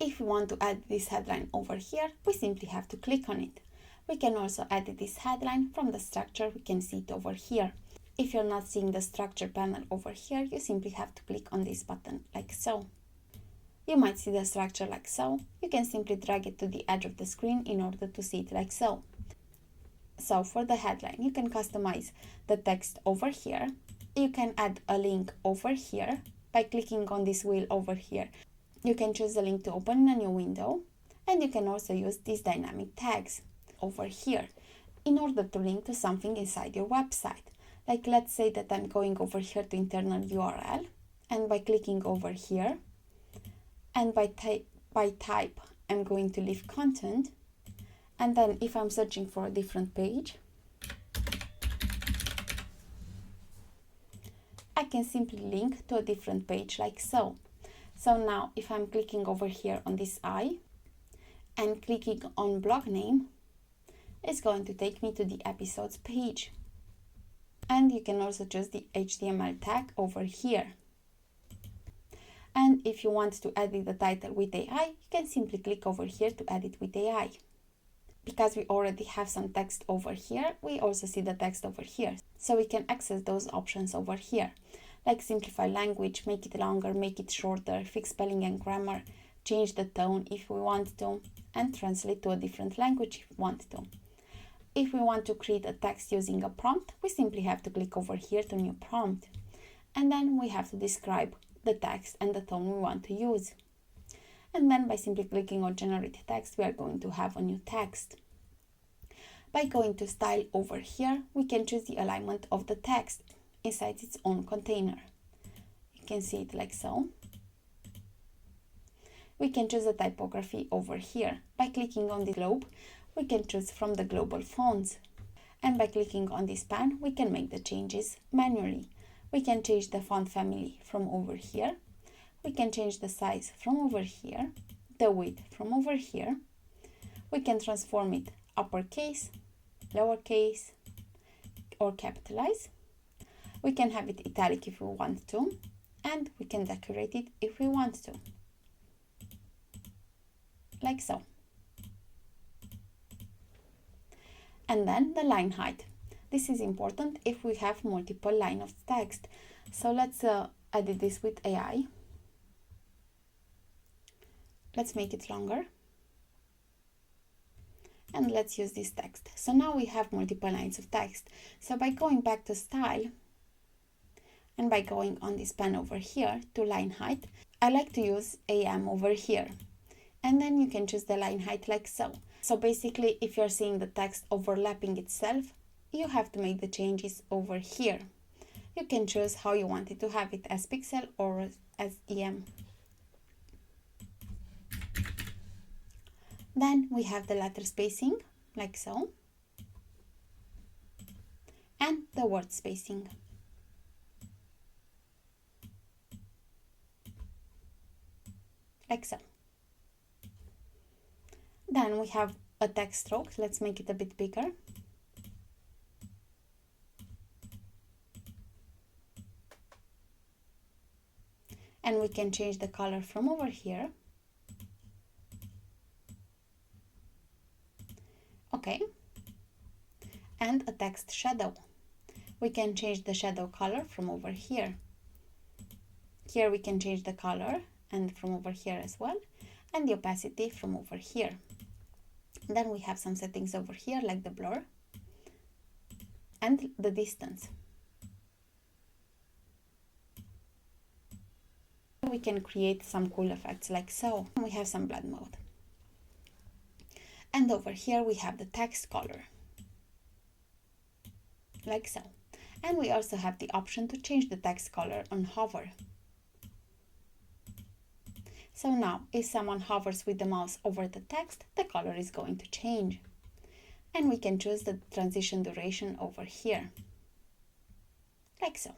If we want to add this headline over here, we simply have to click on it. We can also edit this headline from the structure. We can see it over here. If you're not seeing the structure panel over here, you simply have to click on this button like so. You might see the structure like so. You can simply drag it to the edge of the screen in order to see it like so. So for the headline, you can customize the text over here. You can add a link over here by clicking on this wheel over here. You can choose the link to open in a new window, and you can also use these dynamic tags over here in order to link to something inside your website. Like let's say that I'm going over here to internal URL, and by clicking over here, and by type, I'm going to leave content, and then if I'm searching for a different page, I can simply link to a different page like so. So now if I'm clicking over here on this eye and clicking on blog name, it's going to take me to the episodes page. And you can also choose the HTML tag over here. And if you want to edit the title with AI, you can simply click over here to edit with AI. Because we already have some text over here, we also see the text over here. So we can access those options over here, like simplify language, make it longer, make it shorter, fix spelling and grammar, change the tone if we want to, and translate to a different language if we want to. If we want to create a text using a prompt, we simply have to click over here to new prompt. And then we have to describe the text and the tone we want to use. And then by simply clicking on generate text, we are going to have a new text. By going to style over here, we can choose the alignment of the text inside its own container. You can see it like so. We can choose the typography over here. By clicking on the globe, we can choose from the global fonts. And by clicking on this pen, we can make the changes manually. We can change the font family from over here. We can change the size from over here, the width from over here. We can transform it uppercase, lowercase, or capitalize. We can have it italic if we want to, and we can decorate it if we want to, like so. And then the line height. This is important if we have multiple lines of text. So let's edit this with AI. Let's make it longer. And let's use this text. So now we have multiple lines of text. So by going back to style, and by going on this pen over here to line height, I like to use AM over here. And then you can choose the line height like so. So basically, if you're seeing the text overlapping itself, you have to make the changes over here. You can choose how you want it to have it, as pixel or as EM. Then we have the letter spacing, like so, and the word spacing. Like so. Then we have a text stroke. Let's make it a bit bigger. And we can change the color from over here. Okay. And a text shadow. We can change the shadow color from over here. Here we can change the color, and from over here as well, and the opacity from over here. Then we have some settings over here like the blur and the distance. We can create some cool effects like so. We have some blend mode. And over here we have the text color, like so. And we also have the option to change the text color on hover. So now, if someone hovers with the mouse over the text, the color is going to change. And we can choose the transition duration over here, like so.